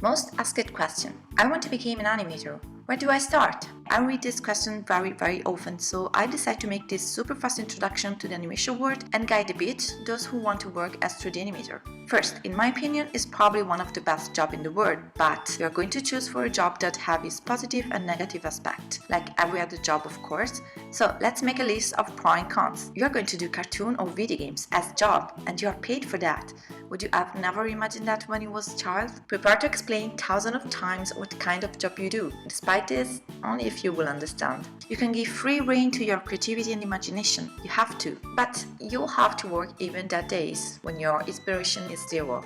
Most asked question. I want to become an animator. Where do I start? I read this question very often, so I decided to make this super fast introduction to the animation world and guide a bit those who want to work as 3D animator. First, in my opinion, it's probably one of the best jobs in the world, but you're going to choose for a job that has its positive and negative aspect, like every other job of course. So let's make a list of pro and cons. You're going to do cartoon or video games as a job, and you're paid for that. Would you have never imagined that when you was a child? Prepare to explain thousands of times what kind of job you do. Despite this, only if you will understand. You can give free rein to your creativity and imagination. You have to. But you'll have to work even that days when your inspiration is zero.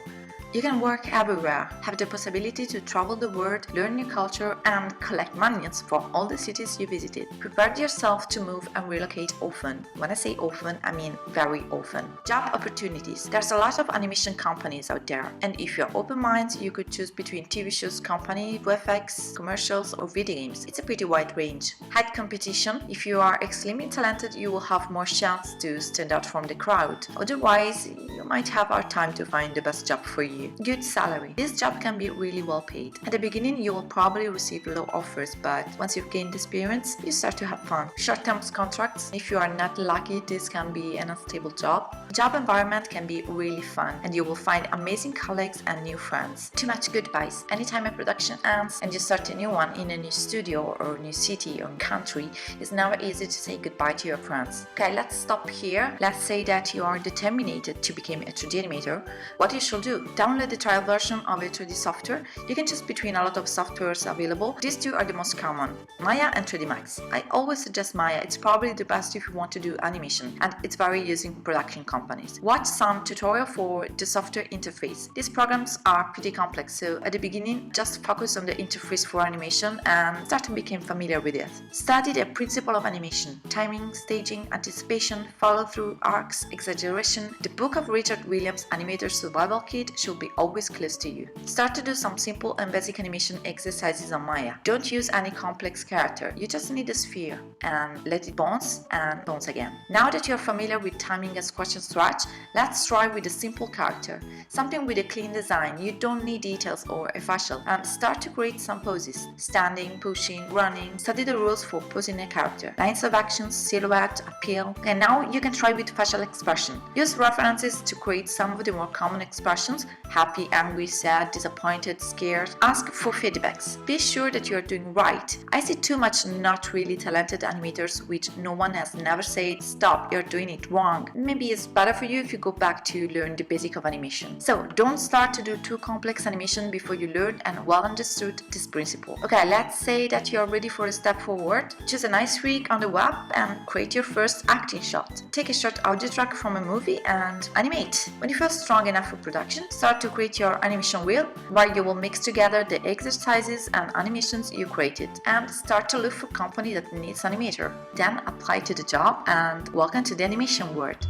You can work everywhere, have the possibility to travel the world, learn new culture, and collect monies from all the cities you visited. Prepare yourself to move and relocate often. When I say often, I mean very often. Job opportunities. There's a lot of animation companies out there, and if you're open-minded, you could choose between TV shows company, VFX, commercials, or video games. It's a pretty wide range. Height competition. If you are extremely talented, you will have more chance to stand out from the crowd. Otherwise, you might have hard time to find the best job for you. Good salary. This job can be really well paid. At the beginning, you will probably receive low offers, but once you've gained experience, you start to have fun. Short-term contracts. If you are not lucky, this can be an unstable job. Job environment can be really fun, and you will find amazing colleagues and new friends. Too much goodbyes. Anytime a production ends and you start a new one in a new studio or new city or country, it's never easy to say goodbye to your friends. Okay, let's stop here. Let's say that you are determined to become a 3D animator. What you should do? Download the trial version of a 3D software. You can choose between a lot of softwares available. These two are the most common, Maya and 3D Max. I always suggest Maya. It's probably the best if you want to do animation, and it's very used in production companies. Watch some tutorial for the software interface. These programs are pretty complex, so at the beginning just focus on the interface for animation and start to become familiar with it. Study the principle of animation: timing, staging, anticipation, follow-through, arcs, exaggeration. The book of Richard Williams' Animator's Survival Kit should be always close to you. Start to do some simple and basic animation exercises on Maya. Don't use any complex character, you just need a sphere and let it bounce and bounce again. Now that you're familiar with timing and scratch and stretch, let's try with a simple character, something with a clean design. You don't need details or a facial, and start to create some poses: standing, pushing, running. Study the rules for posing a character, lines of action, silhouette, appeal. And now you can try with facial expression. Use references to create some of the more common expressions: happy, angry, sad, disappointed, scared. Ask for feedbacks. Be sure that you're doing right. I see too much not really talented animators which no one has never said, stop, you're doing it wrong. Maybe it's better for you if you go back to learn the basic of animation. So don't start to do too complex animation before you learn and well understood this principle. Okay, let's say that you're ready for a step forward. Choose a nice rig on the web and create your first acting shot. Take a short audio track from a movie and animate. When you feel strong enough for production, start to create your animation wheel, where you will mix together the exercises and animations you created, and start to look for company that needs animator. Then apply to the job and welcome to the animation world.